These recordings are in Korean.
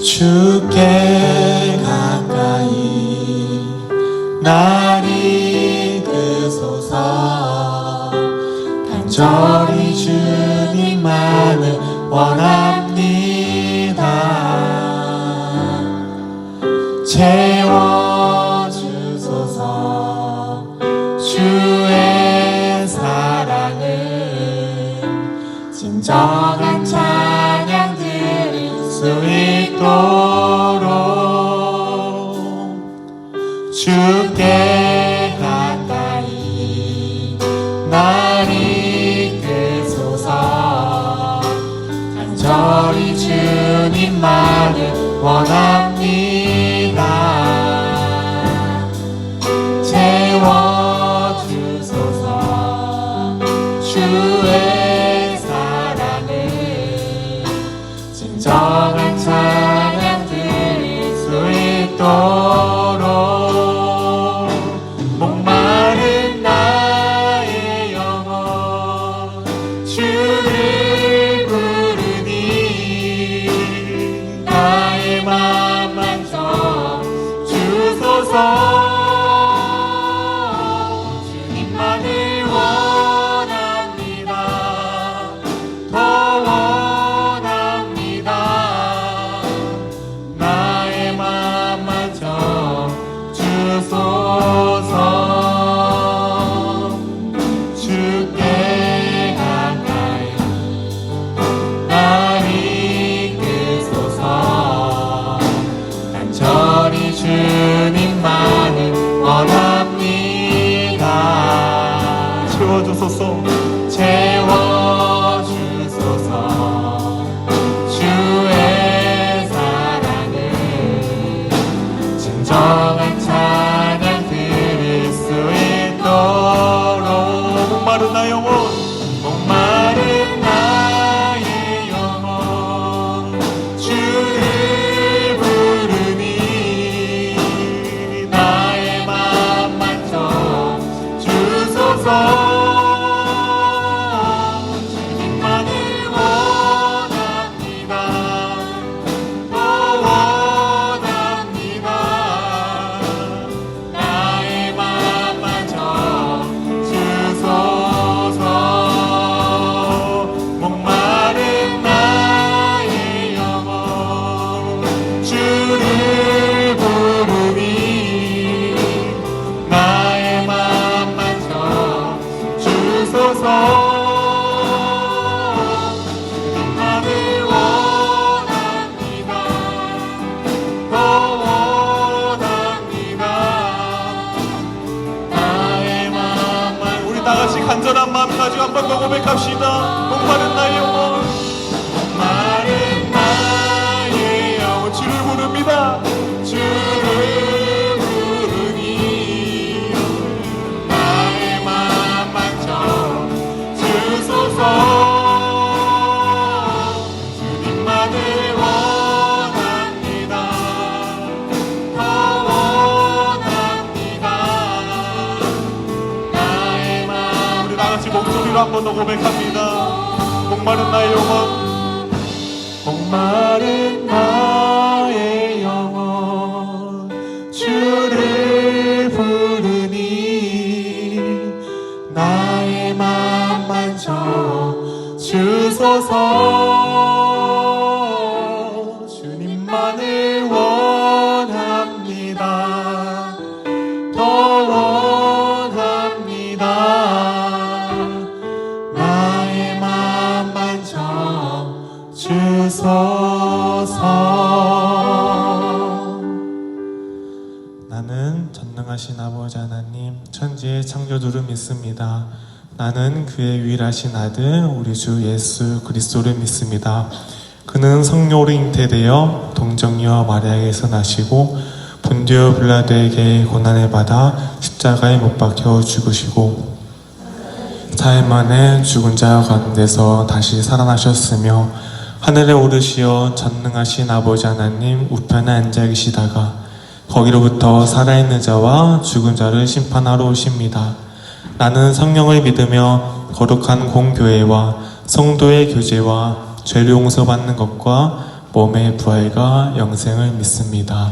주께 가까이 날 이끄소서. 간절히 주님만을 원합니다. 채워주소서. 주의 사랑은 진정한 찬양 드릴 수 있도록 주께 가까이 날 이끄소서. 간절히 주님만을 원합니다. 채워주소서. 주의 사랑을 진정한 찬양 드릴 수 있도록 목마른 나의 영혼 주를 부르니 나의 맘 만져 주소서. 주님만을 원합니다. 더 원합니다. 나의 맘 만져 주소서. 주께 가까이 날 이끄소서. 간절히 주님만을 원합니다. 채워주소서. 채워주소서. 주의 사랑을 진정한 찬양 드릴 수 있도록 목마른 나의 영혼 목마른 나의 영혼 주를 부르니 나의 맘 만져 주소서. 주님만을 원합니다. 더 원합니다. 나의 맘 만져 주소서. 목마른 나의 영혼 주를 부르니 나의 맘 만져 주소서. 주님만을 원합니다. 더 원합니다. 나의 맘만 우리 다같이 간절한 마음 가지고 한 번 더 고백합시다. 목마른 나의 영혼 목마른 나의 영혼 주를 부릅니다. 주를 부르니 나의 맘 만져 주소서. 주님만을 원합니다. 더 원합니다. 나의 맘 우리 다같이 목소리로 한 번 더 고백합니다. 목마른 나의 영혼 목마른 나의 영혼 주를 부르니 나의 맘 만져 주소서. 주님만을 원합니다. 더 원합니다. 나의 맘 만져 주소서. 나는 전능하신 아버지 하나님 천지의 창조주를 믿습니다. 나는 그의 유일하신 아들 우리 주 예수 그리스도를 믿습니다. 그는 성령으로 잉태되어 동정녀 마리아에게서 나시고 본디오 빌라도에게 고난을 받아 십자가에 못 박혀 죽으시고 사흘 만에 죽은 자 가운데서 다시 살아나셨으며 하늘에 오르시어 전능하신 아버지 하나님 우편에 앉아 계시다가 거기로부터 살아있는 자와 죽은 자를 심판하러 오십니다. 나는 성령을 믿으며 거룩한 공교회와 성도의 교제와 죄를 용서받는 것과 몸의 부활과 영생을 믿습니다.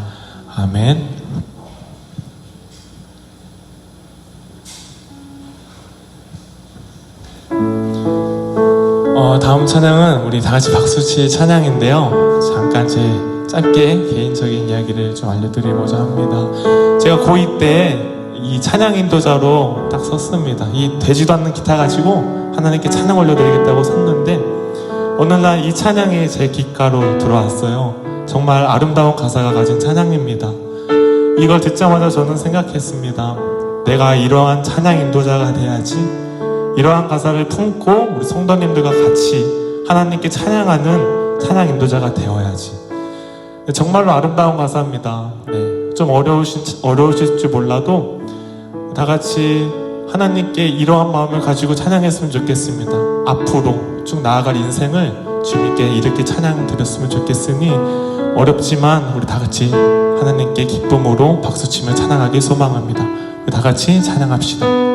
아멘. 다음 찬양은 우리 다 같이 박수치의 찬양인데요. 잠깐 제 짧게 개인적인 이야기를 좀 알려드리고자 합니다. 제가 고2 때 이 찬양 인도자로 딱 섰습니다. 이 되지도 않는 기타 가지고 하나님께 찬양 올려드리겠다고 섰는데 어느 날 이 찬양이 제 귓가로 들어왔어요. 정말 아름다운 가사가 가진 찬양입니다. 이걸 듣자마자 저는 생각했습니다. 내가 이러한 찬양 인도자가 돼야지, 이러한 가사를 품고 우리 성도님들과 같이 하나님께 찬양하는 찬양 인도자가 되어야지. 정말로 아름다운 가사입니다. 네, 좀 어려우실지 몰라도 다 같이 하나님께 이러한 마음을 가지고 찬양했으면 좋겠습니다. 앞으로 쭉 나아갈 인생을 주님께 이렇게 찬양 드렸으면 좋겠으니 어렵지만 우리 다 같이 하나님께 기쁨으로 박수치며 찬양하길 소망합니다. 우리 다 같이 찬양합시다.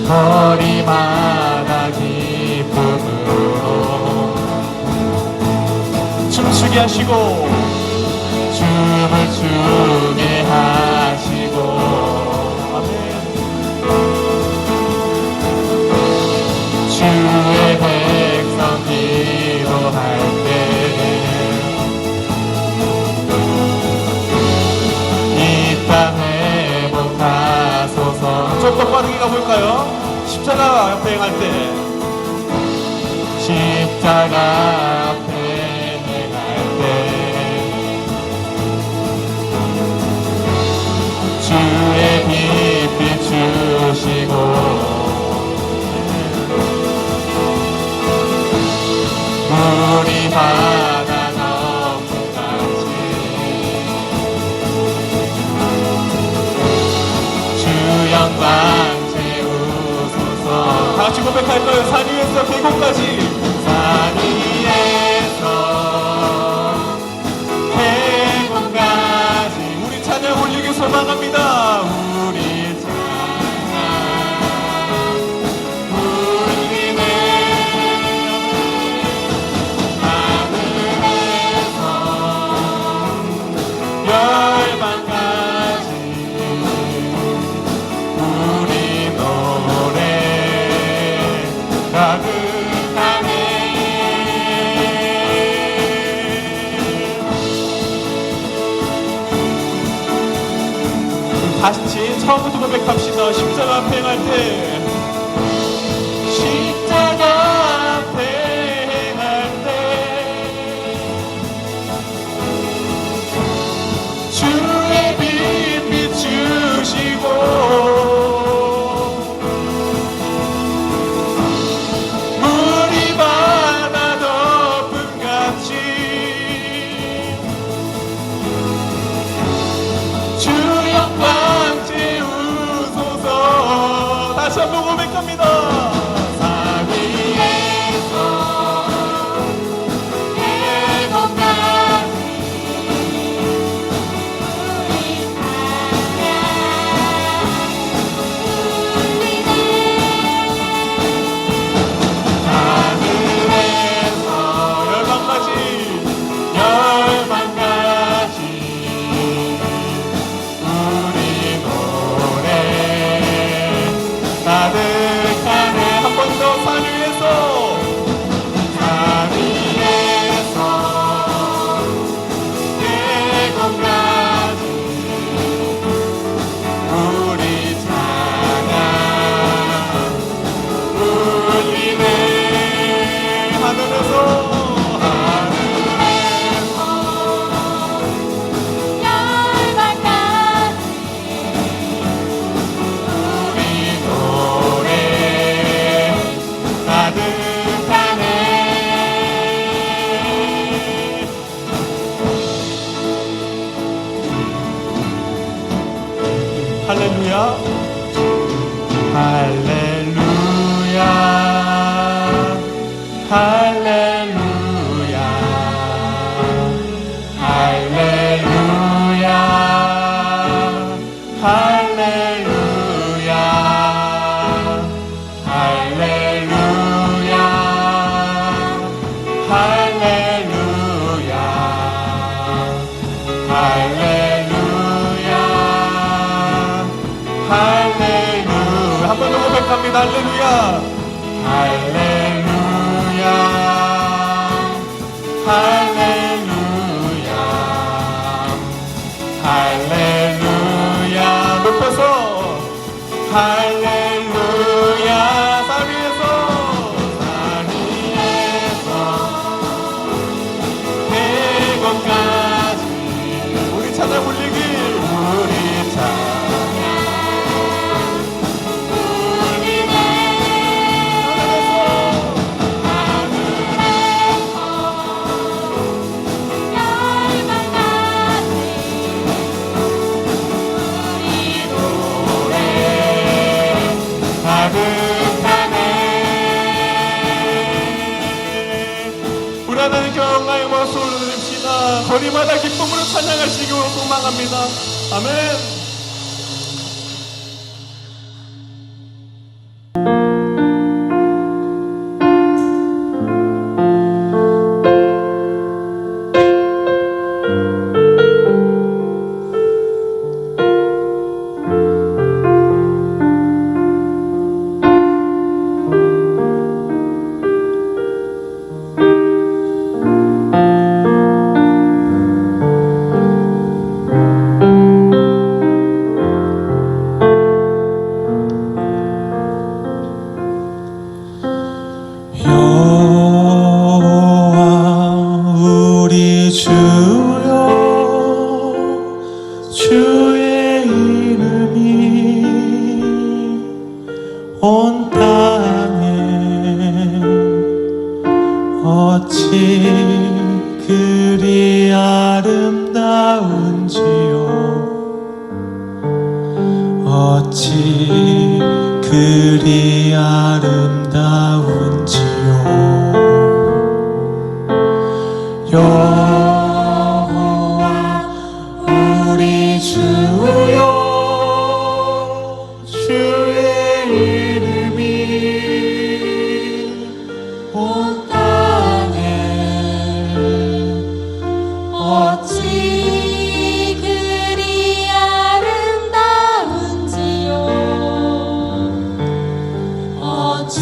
거리마다 기쁨으로 춤추게 하시고 춤을 추게 하시고 아멘. 주의 백성 기도할 때 이 땅 회복하소서. 좀 더 빠르게 가볼까요? 십자가 앞에 행할 때 십자가 앞에 행할 때 주의 빛 비추시고 우리 바다 넘은 같이 주 영광 다같이 고백할까요? 산 위에서 계곡까지, 산 위에서 계곡까지 우리 찬양 올리기 소망합니다. 우리 찬양 우리는 하늘에서 열방까지 우리 노래 가득하네. 다시 처음부터 고백합시다. 십자가 앞에 행할 때 십자가 앞에 행할 때 주의 빛 비추시고 다시 한번 고백합니다. 산 위에서 계곡까지 우리 하늘에서 열방까지 우리 노래 가득하네. 할렐루야 할렐루야 할렐루야 할렐루야 할렐루야 할렐루야 할렐루야 할렐루야 한 번 더 고백합니다. 할렐루야 할렐루야 할렐루야 할렐루야 높여서 할렐루야 산 위에서 대건까지 우리 찬양 불리길 우리 찬양 불안한 경험과 영광 소리를 드립시다. 거리마다 기쁨으로 찬양하시기로 소망합니다. 아멘. 주의 이름이 온 땅에 어찌 그리 아름다운지요 어찌 그리 아름다운지요 여호와 우리 주여 주의 이름이 온 땅에 어찌 그리 아름다운지요 어찌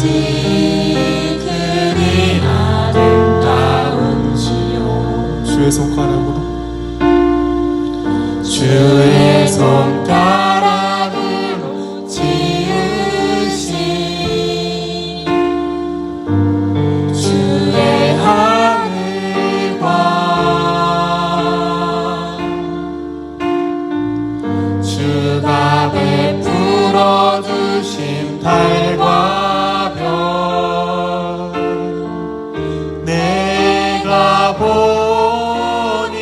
그리 아름다운지요 주의 손가락으로 주의 손가락으로 지으신 주의 하늘과 주가 베풀어 주신 달과 별 내가 보니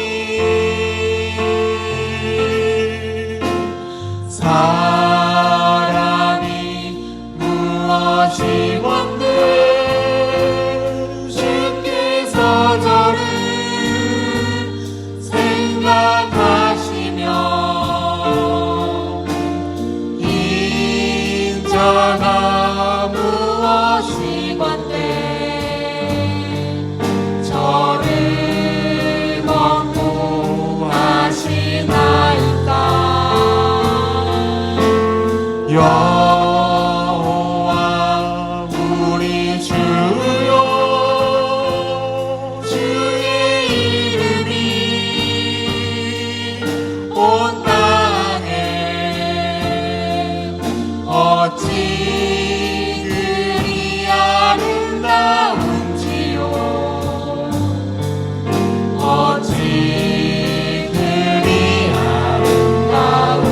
사람이 무엇이 원들 주께서 저를 생각하시며 인자가 무엇이 관대 저를 권고하시나이까 여호와 우리 주여 주의 이름이 온 땅에 어찌 그리 아름다운지요 어찌 그리 아름다운지요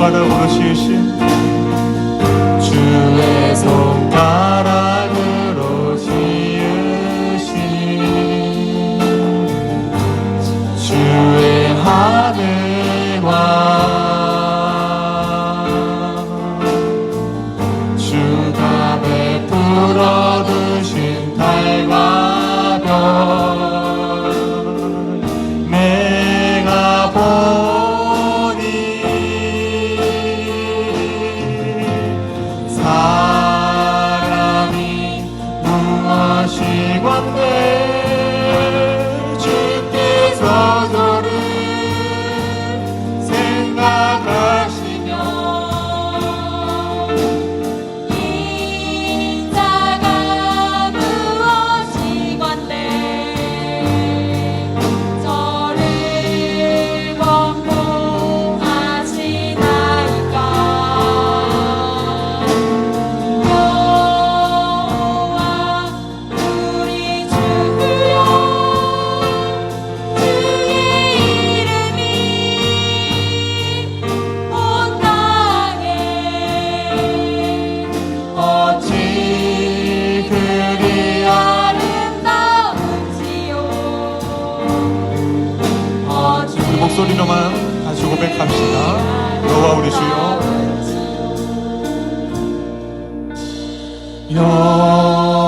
손바닥으로 지으신 주의 손가락으로 지으신 주의 하늘과 주가 베풀어 두신 달과 별 내가 보니 사람이 무엇이건대 주께서 저를 생각하시며 인자가 무엇이건대 저를 권고하시나이까 여호와 우리 주여 주의 이름이 온 땅에 어찌 그리 아름다운지요 어찌 그 목소리로만 다시 고백합시다. 여호와 우리 주여 여호와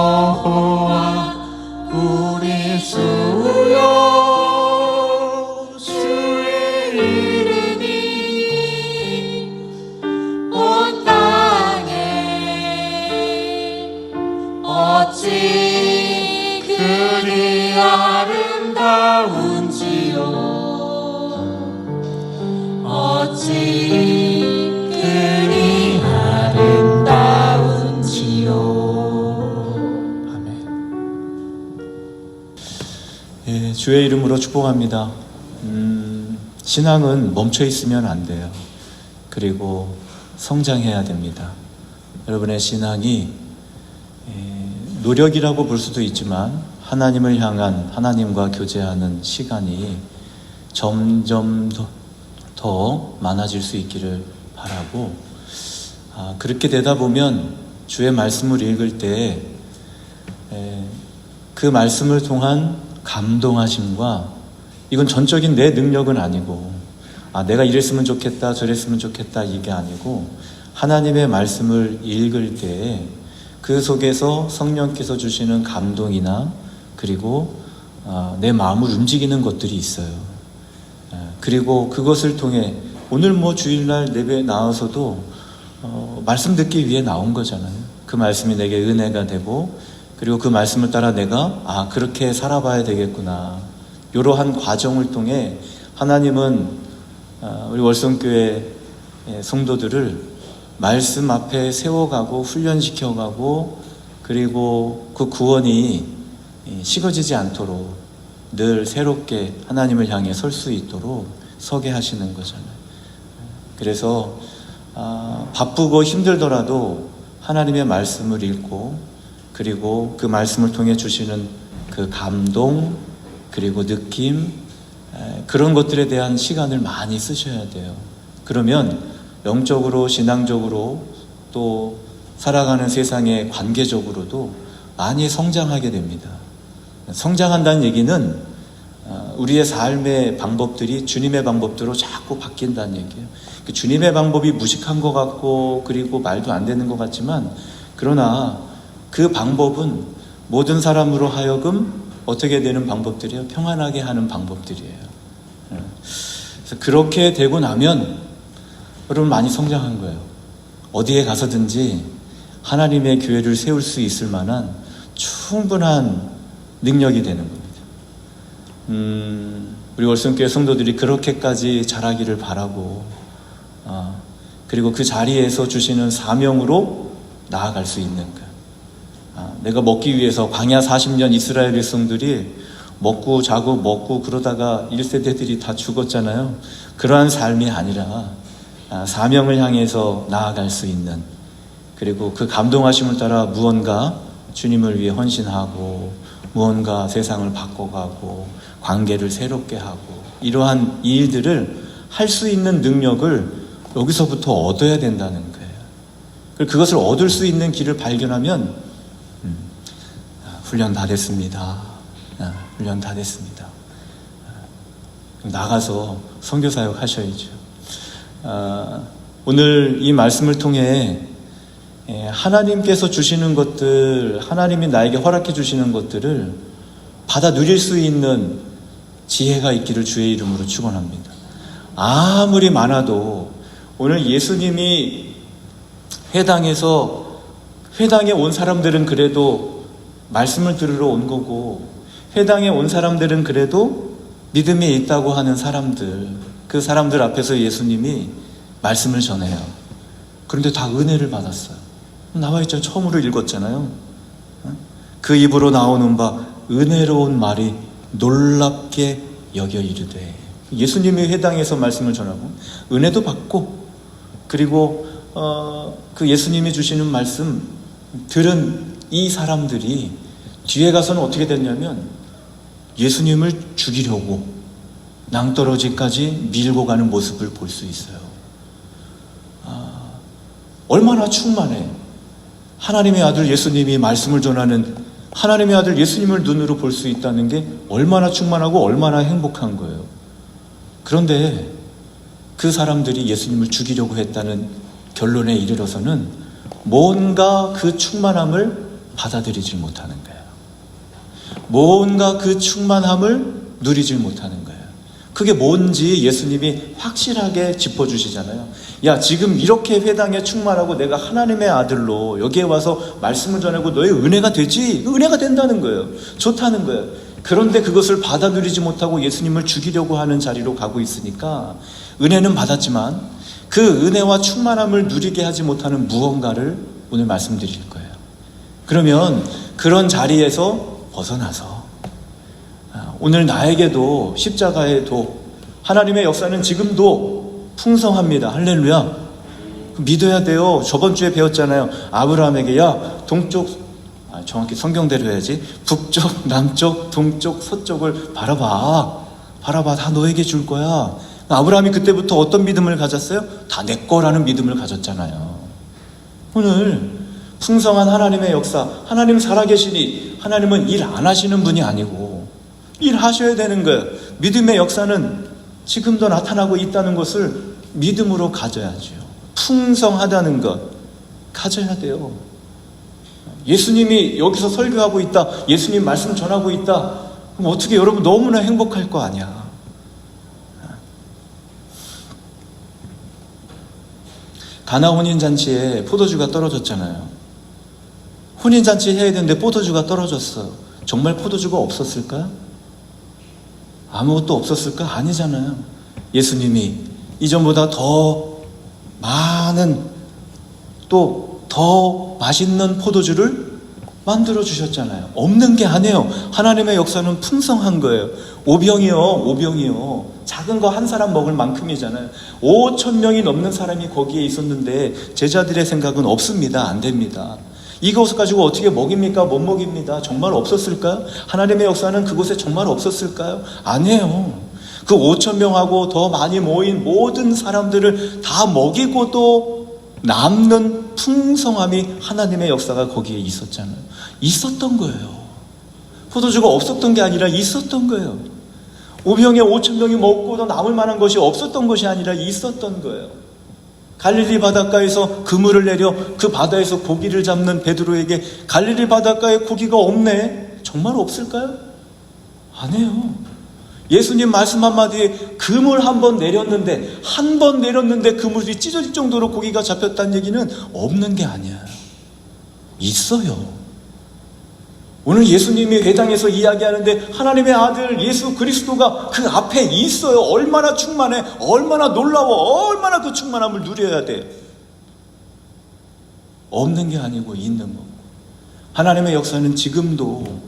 우리 주여 주의 이름이 온 땅에 어찌 그리 아름다운지요 어찌 그리 아름다운지요 예, 주의 이름으로 축복합니다. 신앙은 멈춰 있으면 안 돼요. 그리고 성장해야 됩니다. 여러분의 신앙이 노력이라고 볼 수도 있지만 하나님을 향한 하나님과 교제하는 시간이 점점 더 많아질 수 있기를 바라고, 그렇게 되다 보면 주의 말씀을 읽을 때 그 말씀을 통한 감동하심과, 이건 전적인 내 능력은 아니고 내가 이랬으면 좋겠다 저랬으면 좋겠다 이게 아니고, 하나님의 말씀을 읽을 때 그 속에서 성령께서 주시는 감동이나 그리고 내 마음을 움직이는 것들이 있어요. 그리고 그것을 통해 오늘 뭐 주일날 예배 나와서도 말씀 듣기 위해 나온 거잖아요. 그 말씀이 내게 은혜가 되고, 그리고 그 말씀을 따라 내가 그렇게 살아봐야 되겠구나, 이러한 과정을 통해 하나님은 우리 월성교회 성도들을 말씀 앞에 세워가고 훈련시켜가고, 그리고 그 구원이 식어지지 않도록 늘 새롭게 하나님을 향해 설 수 있도록 서게 하시는 거잖아요. 그래서 바쁘고 힘들더라도 하나님의 말씀을 읽고, 그리고 그 말씀을 통해 주시는 그 감동, 그리고 느낌, 그런 것들에 대한 시간을 많이 쓰셔야 돼요. 그러면 영적으로, 신앙적으로, 또 살아가는 세상의 관계적으로도 많이 성장하게 됩니다. 성장한다는 얘기는 우리의 삶의 방법들이 주님의 방법대로 자꾸 바뀐다는 얘기예요. 주님의 방법이 무식한 것 같고, 그리고 말도 안 되는 것 같지만, 그러나 그 방법은 모든 사람으로 하여금 어떻게 되는 방법들이에요? 평안하게 하는 방법들이에요. 그래서 그렇게 되고 나면 여러분 많이 성장한 거예요. 어디에 가서든지 하나님의 교회를 세울 수 있을 만한 충분한 능력이 되는 겁니다. 우리 월성교회 성도들이 그렇게까지 자라기를 바라고, 그리고 그 자리에서 주시는 사명으로 나아갈 수 있는 것. 내가 먹기 위해서 광야 40년 이스라엘 백성들이 먹고 자고 먹고 그러다가 1세대들이 다 죽었잖아요. 그러한 삶이 아니라 사명을 향해서 나아갈 수 있는, 그리고 그 감동하심을 따라 무언가 주님을 위해 헌신하고, 무언가 세상을 바꿔가고, 관계를 새롭게 하고, 이러한 일들을 할 수 있는 능력을 여기서부터 얻어야 된다는 거예요. 그것을 얻을 수 있는 길을 발견하면 훈련 다 됐습니다. 훈련 다 됐습니다. 나가서 선교사역 하셔야죠. 오늘 이 말씀을 통해 하나님께서 주시는 것들, 하나님이 나에게 허락해 주시는 것들을 받아 누릴 수 있는 지혜가 있기를 주의 이름으로 축원합니다. 아무리 많아도 오늘 예수님이 회당에 온 사람들은 그래도 말씀을 들으러 온 거고, 회당에 온 사람들은 그래도 믿음이 있다고 하는 사람들, 그 사람들 앞에서 예수님이 말씀을 전해요. 그런데 다 은혜를 받았어요. 나와 있죠. 처음으로 읽었잖아요. 그 입으로 나오는 바 은혜로운 말이 놀랍게 여겨 이르되. 예수님이 회당에서 말씀을 전하고 은혜도 받고, 그리고 그 예수님이 주시는 말씀 들은 이 사람들이 뒤에 가서는 어떻게 됐냐면 예수님을 죽이려고 낭떠러지까지 밀고 가는 모습을 볼 수 있어요. 얼마나 충만해. 하나님의 아들 예수님이 말씀을 전하는 하나님의 아들 예수님을 눈으로 볼 수 있다는 게 얼마나 충만하고 얼마나 행복한 거예요. 그런데 그 사람들이 예수님을 죽이려고 했다는 결론에 이르러서는 뭔가 그 충만함을 받아들이지 못하는 거예요. 뭔가 그 충만함을 누리지 못하는 거예요. 그게 뭔지 예수님이 확실하게 짚어주시잖아요. 야, 지금 이렇게 회당에 충만하고 내가 하나님의 아들로 여기에 와서 말씀을 전하고 너의 은혜가 되지? 은혜가 된다는 거예요. 좋다는 거예요. 그런데 그것을 받아 누리지 못하고 예수님을 죽이려고 하는 자리로 가고 있으니까 은혜는 받았지만 그 은혜와 충만함을 누리게 하지 못하는 무언가를 오늘 말씀드릴 거예요. 그러면 그런 자리에서 벗어나서 오늘 나에게도 십자가의 도, 하나님의 역사는 지금도 풍성합니다. 할렐루야. 믿어야 돼요. 저번 주에 배웠잖아요. 아브라함에게 야 동쪽, 정확히 성경대로 해야지, 북쪽, 남쪽, 동쪽, 서쪽을 바라봐. 다 너에게 줄 거야. 아브라함이 그때부터 어떤 믿음을 가졌어요? 다 내 거라는 믿음을 가졌잖아요. 오늘 풍성한 하나님의 역사, 하나님 살아계시니 하나님은 일 안 하시는 분이 아니고 일하셔야 되는 거예요. 믿음의 역사는 지금도 나타나고 있다는 것을 믿음으로 가져야죠. 풍성하다는 것 가져야 돼요. 예수님이 여기서 설교하고 있다, 예수님 말씀 전하고 있다, 그럼 어떻게 여러분 너무나 행복할 거 아니야. 가나 혼인잔치에 포도주가 떨어졌잖아요. 혼인잔치 해야 되는데 포도주가 떨어졌어. 정말 포도주가 없었을까요? 아무것도 없었을까? 아니잖아요. 예수님이 이전보다 더 많은, 또 더 맛있는 포도주를 만들어 주셨잖아요. 없는 게 아니에요. 하나님의 역사는 풍성한 거예요. 오병이요. 작은 거 한 사람 먹을 만큼이잖아요. 5,000명이 넘는 사람이 거기에 있었는데 제자들의 생각은 없습니다. 안 됩니다. 이것을 가지고 어떻게 먹입니까? 못 먹입니다. 정말 없었을까요? 하나님의 역사는 그곳에 정말 없었을까요? 아니에요. 그 5,000명하고 더 많이 모인 모든 사람들을 다 먹이고도 남는 풍성함이 하나님의 역사가 거기에 있었잖아요. 있었던 거예요. 포도주가 없었던 게 아니라 있었던 거예요. 오병에 5,000명이 먹고도 남을 만한 것이 없었던 것이 아니라 있었던 거예요. 갈릴리 바닷가에서 그물을 내려 그 바다에서 고기를 잡는 베드로에게 갈릴리 바닷가에 고기가 없네. 정말 없을까요? 아니에요. 예수님 말씀 한마디에 그물 한 번 내렸는데 그물이 찢어질 정도로 고기가 잡혔다는 얘기는 없는 게 아니야. 있어요. 오늘 예수님이 회당에서 이야기하는데 하나님의 아들 예수 그리스도가 그 앞에 있어요. 얼마나 충만해, 얼마나 놀라워, 얼마나 그 충만함을 누려야 돼. 없는 게 아니고 있는 거고. 하나님의 역사는 지금도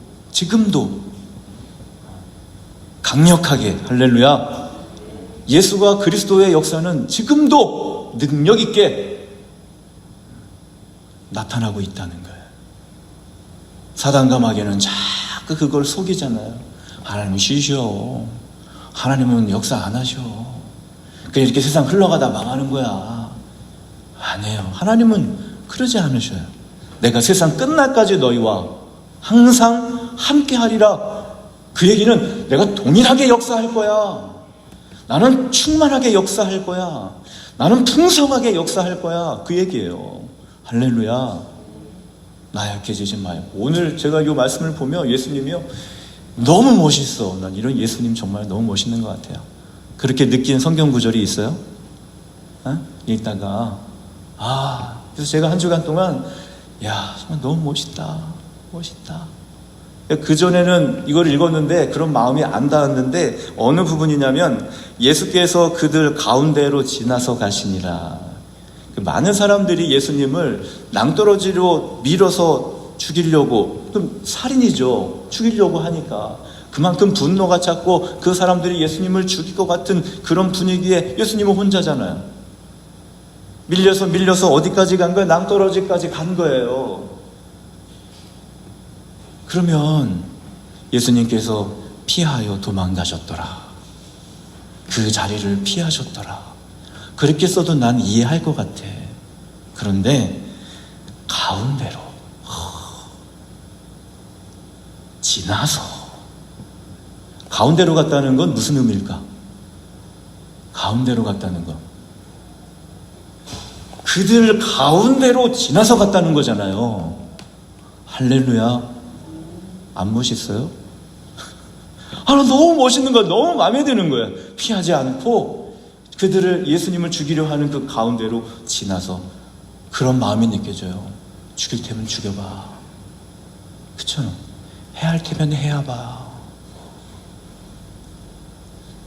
강력하게, 할렐루야, 예수가 그리스도의 역사는 지금도 능력 있게 나타나고 있다는 거예요. 사단과 마귀는 자꾸 그걸 속이잖아요. 하나님은 쉬셔. 하나님은 역사 안 하셔. 그래 이렇게 세상 흘러가다 망하는 거야. 아니에요. 하나님은 그러지 않으셔요. 내가 세상 끝날까지 너희와 항상 함께하리라. 그 얘기는 내가 동일하게 역사할 거야. 나는 충만하게 역사할 거야. 나는 풍성하게 역사할 거야. 그 얘기예요. 할렐루야. 나약해지지 마요. 오늘 제가 이 말씀을 보며 예수님이요, 너무 멋있어. 난 이런 예수님 정말 너무 멋있는 것 같아요. 그렇게 느낀 성경 구절이 있어요? 읽다가 그래서 제가 한 주간 동안 정말 너무 멋있다. 그전에는 이걸 읽었는데 그런 마음이 안 닿았는데 어느 부분이냐면 예수께서 그들 가운데로 지나서 가시니라. 많은 사람들이 예수님을 낭떠러지로 밀어서 죽이려고, 그럼 살인이죠. 죽이려고 하니까 그만큼 분노가 찼고 그 사람들이 예수님을 죽일 것 같은 그런 분위기에 예수님은 혼자잖아요. 밀려서 어디까지 간 거예요? 낭떠러지까지 간 거예요. 그러면 예수님께서 피하여 도망가셨더라. 그 자리를 피하셨더라. 그렇게 써도 난 이해할 것 같아. 그런데 가운데로 지나서, 가운데로 갔다는 건 무슨 의미일까? 가운데로 갔다는 건 그들 가운데로 지나서 갔다는 거잖아요. 할렐루야. 안 멋있어요? 너무 멋있는 거야. 너무 마음에 드는 거야. 피하지 않고 그들을, 예수님을 죽이려 하는 그 가운데로 지나서 그런 마음이 느껴져요. 죽일 테면 죽여봐. 그쵸? 해야 할 테면 해야봐.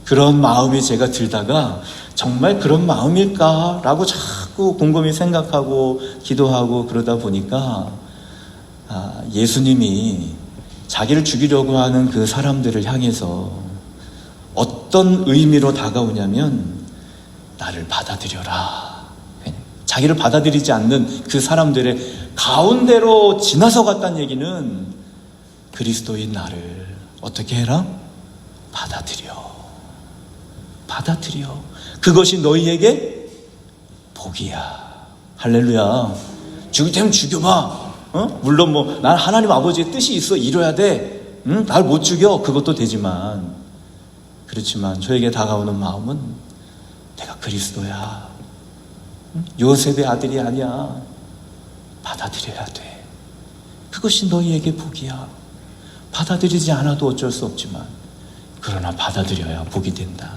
그런 마음이 제가 들다가 정말 그런 마음일까라고 자꾸 곰곰이 생각하고 기도하고 그러다 보니까 예수님이 자기를 죽이려고 하는 그 사람들을 향해서 어떤 의미로 다가오냐면 나를 받아들여라. 자기를 받아들이지 않는 그 사람들의 가운데로 지나서 갔다는 얘기는 그리스도인 나를 어떻게 해라? 받아들여. 그것이 너희에게 복이야. 할렐루야. 죽일 테면 죽여봐. 물론 난 하나님 아버지의 뜻이 있어. 이뤄야 돼. 날 못 죽여. 그것도 되지만, 그렇지만 저에게 다가오는 마음은 내가 그리스도야. 요셉의 아들이 아니야. 받아들여야 돼. 그것이 너희에게 복이야. 받아들이지 않아도 어쩔 수 없지만, 그러나 받아들여야 복이 된다.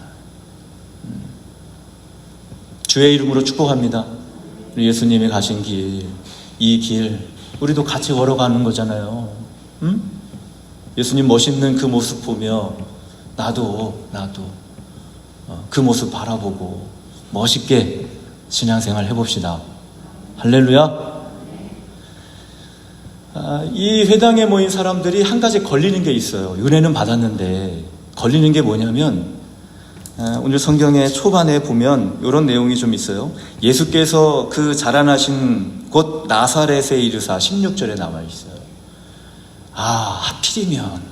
주의 이름으로 축복합니다. 예수님이 가신 길, 이 길 우리도 같이 걸어가는 거잖아요. 예수님 멋있는 그 모습 보며 나도 그 모습 바라보고 멋있게 신앙생활 해봅시다. 할렐루야. 이 회당에 모인 사람들이 한 가지 걸리는 게 있어요. 은혜는 받았는데 걸리는 게 뭐냐면, 오늘 성경의 초반에 보면 이런 내용이 좀 있어요. 예수께서 그 자라나신 곳 나사렛에 이르사, 16절에 나와 있어요. 하필이면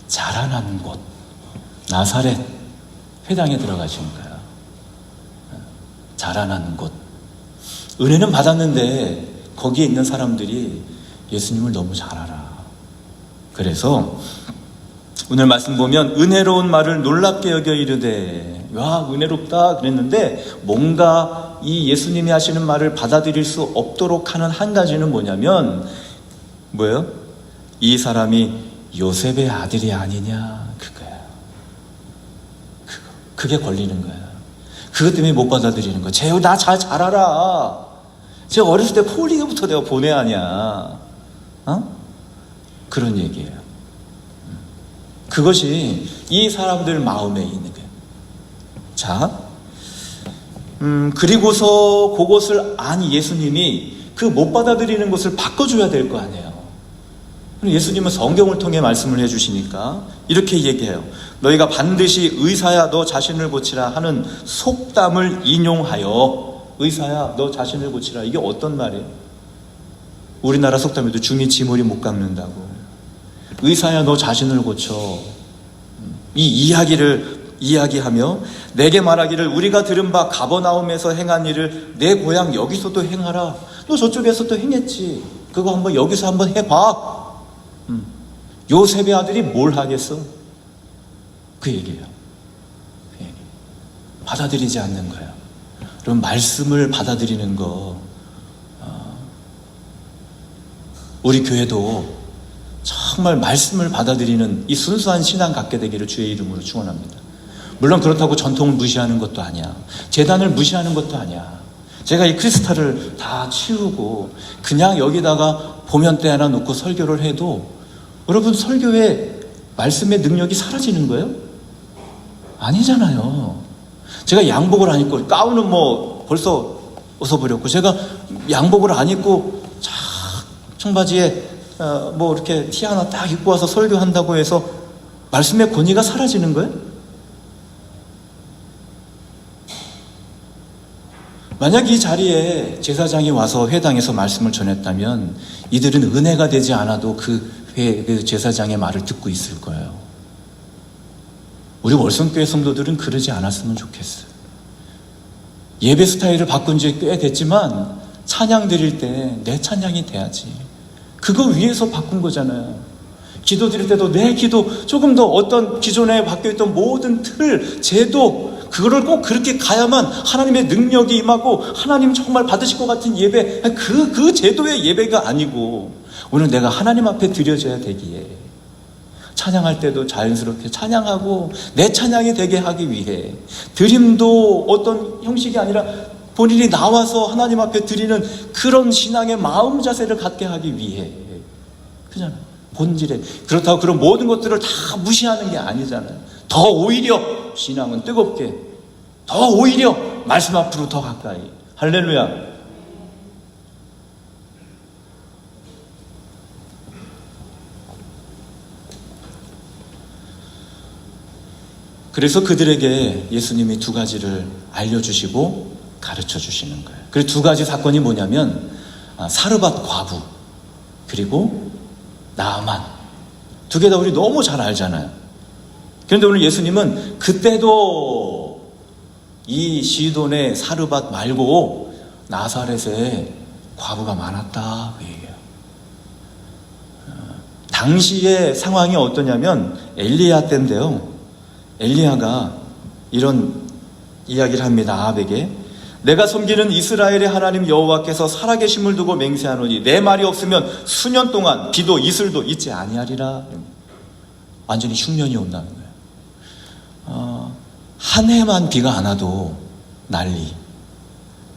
자라난 곳 나사렛 회당에 들어가신 거야. 자라난 곳. 은혜는 받았는데 거기에 있는 사람들이 예수님을 너무 잘 알아. 그래서 오늘 말씀 보면 은혜로운 말을 놀랍게 여겨 이르되, 은혜롭다 그랬는데 뭔가 이 예수님이 하시는 말을 받아들일 수 없도록 하는 한 가지는 뭐냐면, 뭐예요? 이 사람이 요셉의 아들이 아니냐, 그거야. 그게 걸리는 거야. 그것 때문에 못 받아들이는 거야. 쟤 나 잘 알아. 쟤 어렸을 때 폴리그부터 내가 보내 아니야. 그런 얘기예요. 그것이 이 사람들 마음에 있는 거예요. 자, 그리고서 그것을 예수님이 그 못 받아들이는 것을 바꿔줘야 될 거 아니에요. 예수님은 성경을 통해 말씀을 해주시니까 이렇게 얘기해요. 너희가 반드시 의사야 너 자신을 고치라 하는 속담을 인용하여, 의사야 너 자신을 고치라. 이게 어떤 말이에요? 우리나라 속담에도 중이 지머리 못 깎는다고. 의사야 너 자신을 고쳐. 이 이야기를 이야기하며 내게 말하기를 우리가 들은 바 가버나움에서 행한 일을 내 고향 여기서도 행하라. 너 저쪽에서도 행했지. 그거 한번 여기서 한번 해봐. 요셉의 아들이 뭘 하겠어? 그 얘기예요. 그 얘기. 받아들이지 않는 거예요. 그럼 말씀을 받아들이는 거, 우리 교회도 정말 말씀을 받아들이는 이 순수한 신앙 갖게 되기를 주의 이름으로 축원합니다. 물론 그렇다고 전통을 무시하는 것도 아니야. 제단을 무시하는 것도 아니야. 제가 이 크리스탈을 다 치우고 그냥 여기다가 보면대 하나 놓고 설교를 해도 여러분 설교에 말씀의 능력이 사라지는 거예요? 아니잖아요. 제가 양복을 안 입고 가운은 뭐 벌써 벗어버렸고 제가 양복을 안 입고 청바지에 뭐 이렇게 티 하나 딱 입고 와서 설교한다고 해서 말씀의 권위가 사라지는 거예요? 만약 이 자리에 제사장이 와서 회당에서 말씀을 전했다면 이들은 은혜가 되지 않아도 그 제사장의 말을 듣고 있을 거예요. 우리 월성교회 성도들은 그러지 않았으면 좋겠어요. 예배 스타일을 바꾼 지 꽤 됐지만 찬양 드릴 때 내 찬양이 돼야지. 그거 위해서 바꾼 거잖아요. 기도 드릴 때도 내 기도 조금 더 어떤 기존에 바뀌어있던 모든 틀, 제도 그거를 꼭 그렇게 가야만 하나님의 능력이 임하고 하나님 정말 받으실 것 같은 예배, 그 제도의 예배가 아니고 오늘 내가 하나님 앞에 드려져야 되기에 찬양할 때도 자연스럽게 찬양하고 내 찬양이 되게 하기 위해 드림도 어떤 형식이 아니라 본인이 나와서 하나님 앞에 드리는 그런 신앙의 마음 자세를 갖게 하기 위해 그잖아요. 본질에. 그렇다고 그런 모든 것들을 다 무시하는 게 아니잖아요. 더 오히려 신앙은 뜨겁게, 더 오히려 말씀 앞으로 더 가까이. 할렐루야. 그래서 그들에게 예수님이 두 가지를 알려주시고 가르쳐 주시는 거예요. 그리고 두 가지 사건이 뭐냐면 사르밧 과부 그리고 나아만. 두 개 다 우리 너무 잘 알잖아요. 그런데 오늘 예수님은 그때도 이 시돈의 사르밧 말고 나사렛에 과부가 많았다 그 얘기예요. 당시의 상황이 어떠냐면 엘리야 때인데요. 엘리야가 이런 이야기를 합니다. 아합에게 내가 섬기는 이스라엘의 하나님 여호와께서 살아계심을 두고 맹세하노니 내 말이 없으면 수년 동안 비도 이슬도 있지 아니하리라. 완전히 흉년이 온다는 거예요. 한 해만 비가 안 와도 난리.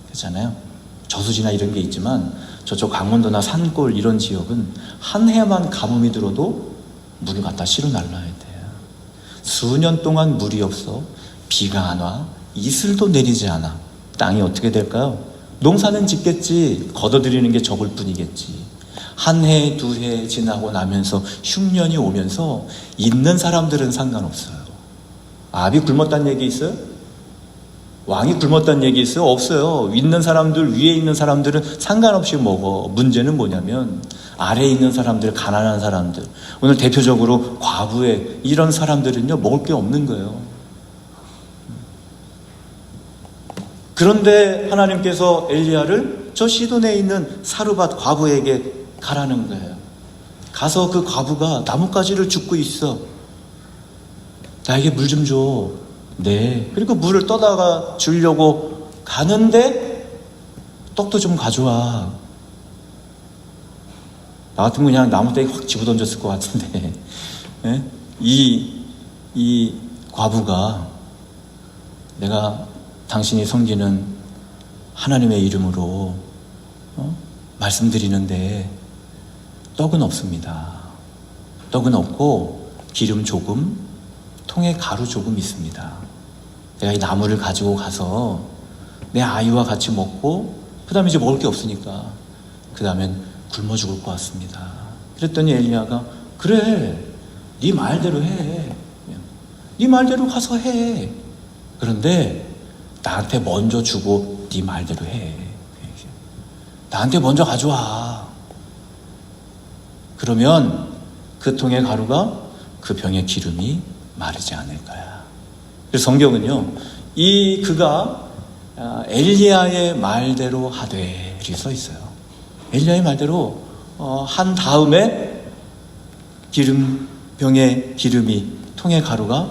그렇잖아요. 저수지나 이런 게 있지만 저쪽 강원도나 산골 이런 지역은 한 해만 가뭄이 들어도 물을 갖다 실어 날라야 돼요. 수년 동안 물이 없어 비가 안 와 이슬도 내리지 않아. 땅이 어떻게 될까요? 농사는 짓겠지. 걷어들이는 게 적을 뿐이겠지. 한 해, 두 해 지나고 나면서 흉년이 오면서 있는 사람들은 상관없어요. 아합이 굶었다는 얘기 있어요? 왕이 굶었다는 얘기 있어요? 없어요. 있는 사람들, 위에 있는 사람들은 상관없이 먹어. 문제는 뭐냐면 아래에 있는 사람들, 가난한 사람들, 오늘 대표적으로 과부의 이런 사람들은요 먹을 게 없는 거예요. 그런데 하나님께서 엘리야를 저 시돈에 있는 사르밧 과부에게 가라는 거예요. 가서 그 과부가 나뭇가지를 줍고 있어. 나에게 물 좀 줘. 네. 그리고 물을 떠다가 주려고 가는데 떡도 좀 가져와. 나 같으면 그냥 나무대에 확 집어던졌을 것 같은데 예? 이 과부가 내가 당신이 섬기는 하나님의 이름으로 말씀드리는데 떡은 없습니다. 떡은 없고 기름 조금, 통에 가루 조금 있습니다. 내가 이 나무를 가지고 가서 내 아이와 같이 먹고 그 다음에 이제 먹을 게 없으니까 그 다음엔 굶어 죽을 것 같습니다. 그랬더니 엘리야가 그래 네 말대로 해. 네 말대로 가서 해. 그런데 나한테 먼저 주고 네 말대로 해. 나한테 먼저 가져와. 그러면 그 통의 가루가 그 병의 기름이 마르지 않을 거야. 그래서 성경은요, 그가 엘리야의 말대로 하되 이렇게 써 있어요. 엘리야의 말대로 한 다음에 병에 기름이 통에 가루가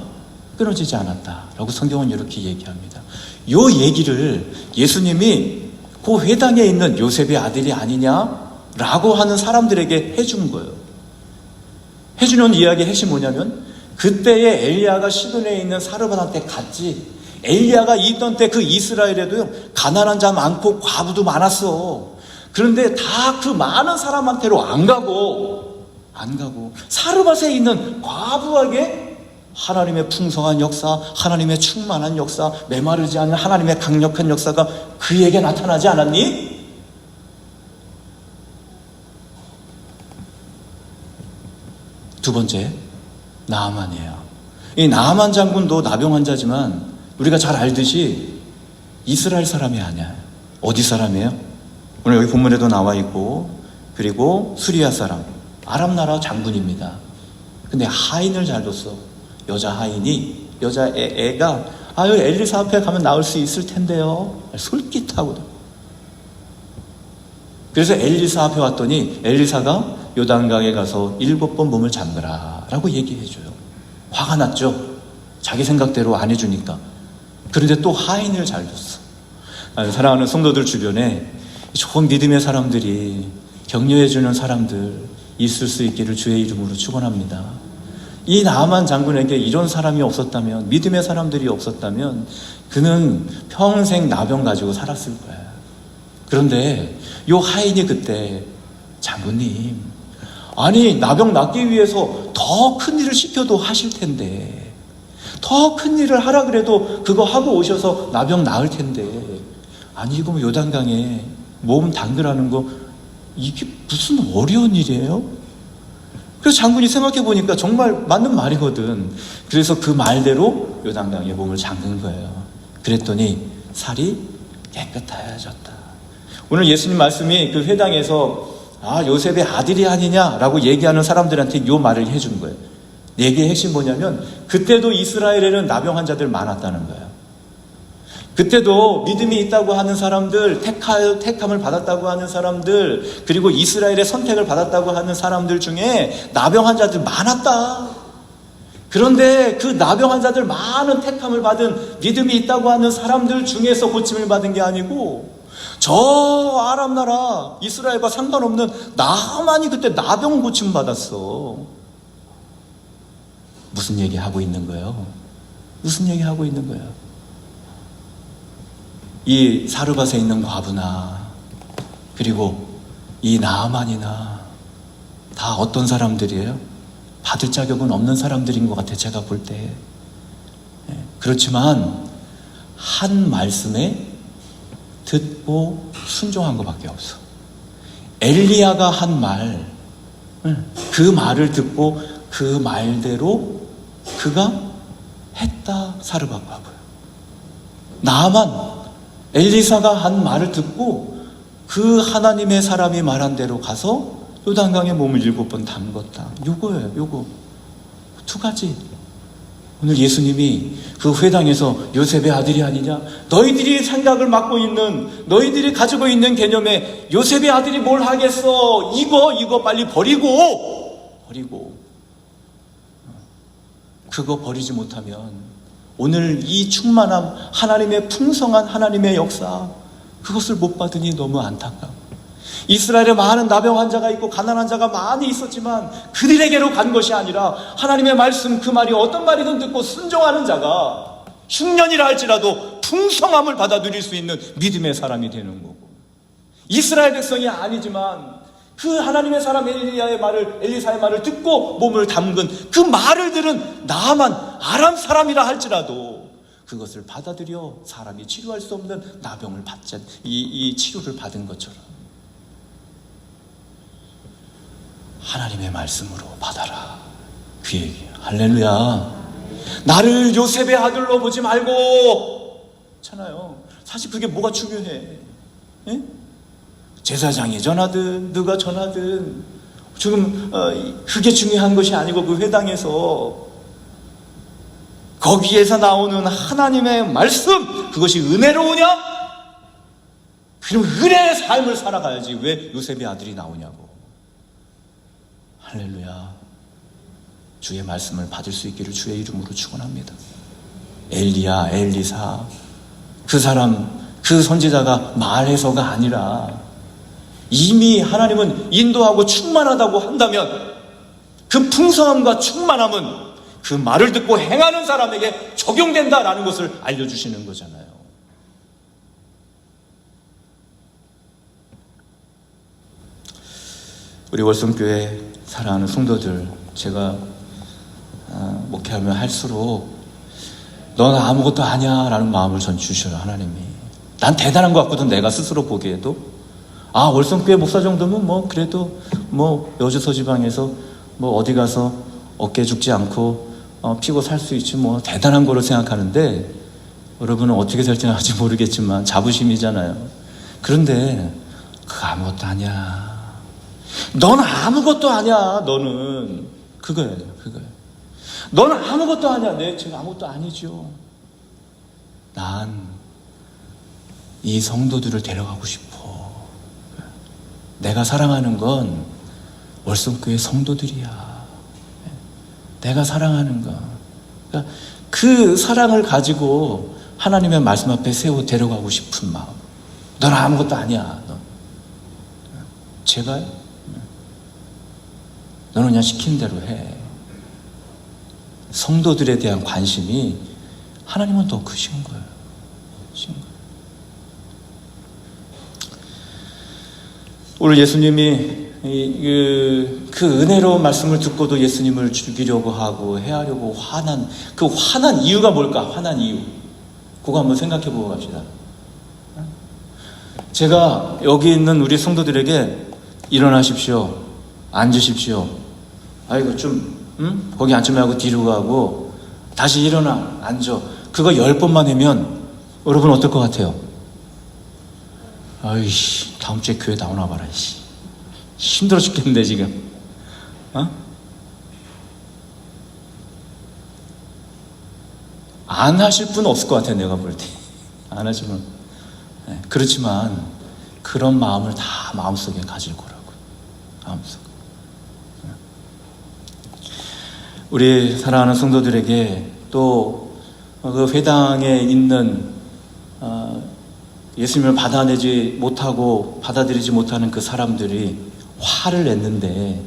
끊어지지 않았다라고 성경은 이렇게 얘기합니다. 이 얘기를 예수님이 그 회당에 있는 요셉의 아들이 아니냐라고 하는 사람들에게 해준 거예요. 해주는 이야기의 핵심이 뭐냐면, 그때에 엘리야가 시돈에 있는 사르밧한테 갔지. 엘리야가 있던 때 그 이스라엘에도 가난한 자 많고 과부도 많았어. 그런데 다 그 많은 사람한테로 안 가고 사르밧에 있는 과부에게 하나님의 풍성한 역사, 하나님의 충만한 역사, 메마르지 않은 하나님의 강력한 역사가 그에게 나타나지 않았니? 두 번째, 나아만이에요. 이 나아만 장군도 나병 환자지만 우리가 잘 알듯이 이스라엘 사람이 아니야. 어디 사람이에요? 오늘 여기 본문에도 나와 있고, 그리고 수리아 사람, 아람 나라 장군입니다. 근데 하인을 잘 뒀어. 여자 하인이, 애가 여기 엘리사 앞에 가면 나올 수 있을 텐데요. 솔깃하거든. 그래서 엘리사 앞에 왔더니 엘리사가 요단강에 가서 7번 몸을 잠그라 라고 얘기해줘요. 화가 났죠. 자기 생각대로 안 해주니까. 그런데 또 하인을 잘 뒀어. 사랑하는 성도들 주변에 좋은 믿음의 사람들이, 격려해주는 사람들 있을 수 있기를 주의 이름으로 축원합니다. 이 나아만 장군에게 이런 사람이 없었다면, 믿음의 사람들이 없었다면 그는 평생 나병 가지고 살았을 거야. 그런데 요 하인이 그때, 장군님, 아니 나병 낫기 위해서 더 큰 일을 시켜도 하실 텐데, 더 큰 일을 하라 그래도 그거 하고 오셔서 나병 나을 텐데, 아니 이거 요단강에 몸 담그라는 거 이게 무슨 어려운 일이에요? 그래서 장군이 생각해 보니까 정말 맞는 말이거든. 그래서 그 말대로 요단강에 몸을 잠근 거예요. 그랬더니 살이 깨끗해졌다. 오늘 예수님 말씀이 그 회당에서 요셉의 아들이 아니냐라고 얘기하는 사람들한테 이 말을 해준 거예요. 얘기의 핵심 뭐냐면, 그때도 이스라엘에는 나병 환자들 많았다는 거예요. 그때도 믿음이 있다고 하는 사람들, 택함을 받았다고 하는 사람들, 그리고 이스라엘의 선택을 받았다고 하는 사람들 중에 나병 환자들 많았다. 그런데 그 나병 환자들 많은 택함을 받은 믿음이 있다고 하는 사람들 중에서 고침을 받은 게 아니고, 저 아람 나라 이스라엘과 상관없는 나만이 그때 나병 고침 받았어. 무슨 얘기하고 있는 거예요? 무슨 얘기하고 있는 거예요? 이 사르밧에 있는 과부나, 그리고 이 나아만이나 다 어떤 사람들이에요? 받을 자격은 없는 사람들인 것 같아요, 제가 볼 때. 그렇지만 한 말씀에 듣고 순종한 것밖에 없어. 엘리야가 한 말, 그 말을 듣고 그 말대로 그가 했다. 사르밧 과부요. 나아만, 엘리사가 한 말을 듣고 그 하나님의 사람이 말한 대로 가서 요단강에 몸을 7번 담궜다. 요거예요. 요거 두 가지. 오늘 예수님이 그 회당에서 요셉의 아들이 아니냐, 너희들이 생각을 맡고 있는, 너희들이 가지고 있는 개념에 요셉의 아들이 뭘 하겠어, 이거 빨리 버리고 그거 버리지 못하면 오늘 이 충만함, 하나님의 풍성한 하나님의 역사, 그것을 못 받으니 너무 안타까워. 이스라엘에 많은 나병 환자가 있고 가난한 자가 많이 있었지만 그들에게로 간 것이 아니라 하나님의 말씀, 그 말이 어떤 말이든 듣고 순종하는 자가 흉년이라 할지라도 풍성함을 받아 누릴 수 있는 믿음의 사람이 되는 거고, 이스라엘 백성이 아니지만 그 하나님의 사람 엘리사의 말을 듣고 몸을 담근 그 말을 들은 나아만 아람 사람이라 할지라도 그것을 받아들여 사람이 치료할 수 없는 나병을 받자, 이 치료를 받은 것처럼 하나님의 말씀으로 받아라, 그 얘기예요. 할렐루야. 나를 요셉의 아들로 보지 말고 잖아요. 사실 그게 뭐가 중요해? 예? 제사장이 전하든 누가 전하든 지금 그게 중요한 것이 아니고, 그 회당에서 거기에서 나오는 하나님의 말씀, 그것이 은혜로우냐? 그럼 은혜의 삶을 살아가야지 왜 요셉의 아들이 나오냐고. 할렐루야. 주의 말씀을 받을 수 있기를 주의 이름으로 축원합니다. 엘리야, 엘리사, 그 사람, 그 선지자가 말해서가 아니라 이미 하나님은 인도하고 충만하다고 한다면 그 풍성함과 충만함은 그 말을 듣고 행하는 사람에게 적용된다라는 것을 알려주시는 거잖아요. 우리 월성교회 사랑하는 성도들, 제가 목회하면 할수록 넌 아무것도 아니야 라는 마음을 전 주셔요. 하나님이. 난 대단한 것 같거든, 내가 스스로 보기에도. 아, 월성교회 목사 정도면 뭐 그래도 뭐 여주 서지방에서 뭐 어디 가서 어깨 죽지 않고 피고 살 수 있지, 뭐 대단한 거로 생각하는데, 여러분은 어떻게 살지는 아직 모르겠지만 자부심이잖아요. 그런데 그거 아무것도 아니야. 넌 아무것도 아니야. 너는 그거예요. 넌 아무것도 아니야. 네, 제가 아무것도 아니죠. 난 이 성도들을 데려가고 싶어. 내가 사랑하는 건 월성교회 성도들이야. 내가 사랑하는 건. 그러니까 그 사랑을 가지고 하나님의 말씀 앞에 세워 데려가고 싶은 마음. 넌 아무것도 아니야. 제가요? 너는 그냥 시킨 대로 해. 성도들에 대한 관심이 하나님은 더 크신 거예요. 오늘 예수님이 그 은혜로운 말씀을 듣고도 예수님을 죽이려고 하고 해하려고 화난 그 화난 이유가 뭘까? 화난 이유. 그거 한번 생각해 보고 갑시다. 제가 여기 있는 우리 성도들에게 일어나십시오. 앉으십시오. 아이고 좀 거기 앉지 말고 뒤로 가고 다시 일어나 앉아. 그거 10번만 하면 여러분 어떨 것 같아요? 아이씨, 다음 주에 교회 나오나 봐라. 힘들어 죽겠는데 지금. 안 하실 분은 없을 것 같아요. 내가 볼 때. 안 하시면. 네, 그렇지만 그런 마음을 다 마음속에 가질 거라고요. 마음속에. 우리 사랑하는 성도들에게 또 그 회당에 있는 예수님을 받아들이지 못하는 그 사람들이 화를 냈는데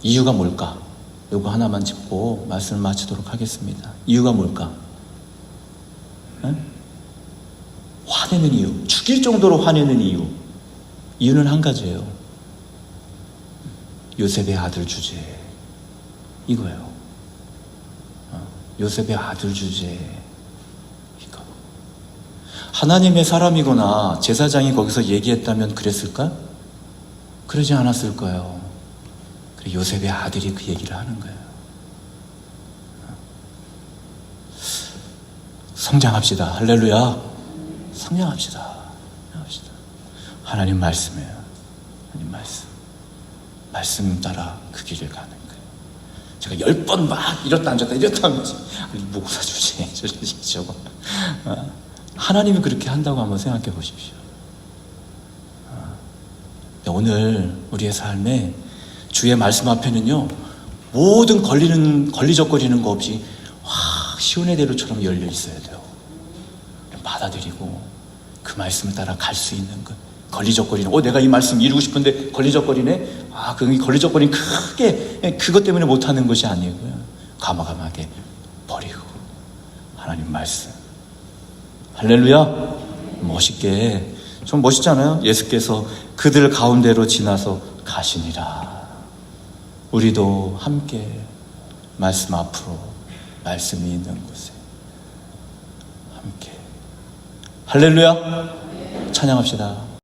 이유가 뭘까? 이거 하나만 짚고 말씀을 마치도록 하겠습니다. 이유가 뭘까? 화내는 이유, 죽일 정도로 화내는 이유. 이유는 한 가지예요. 요셉의 아들 주제. 이거예요. 요셉의 아들 주제. 이거. 하나님의 사람이거나 제사장이 거기서 얘기했다면 그랬을까? 그러지 않았을 거예요. 요셉의 아들이 그 얘기를 하는 거예요. 성장합시다. 할렐루야. 성장합시다. 하나님 말씀이에요. 하나님 말씀 따라 그 길을 가는 거예요. 제가 10번 막 이렇다 앉았다 하면서 목사 주제 저거. 하나님이 그렇게 한다고 한번 생각해 보십시오. 오늘 우리의 삶에 주의 말씀 앞에는요, 모든 걸리적거리는 거 없이 확 시온의 대로처럼 열려 있어야 돼요. 받아들이고 그 말씀을 따라 갈 수 있는 것. 걸리적거리는, 내가 이 말씀 이루고 싶은데 걸리적거리네. 그 걸리적거리는 크게 그것 때문에 못하는 것이 아니고요. 가마가마하게 버리고 하나님 말씀. 할렐루야. 멋있게, 좀 멋있잖아요. 예수께서 그들 가운데로 지나서 가시니라. 우리도 함께 말씀 앞으로, 말씀이 있는 곳에 함께. 할렐루야. 찬양합시다.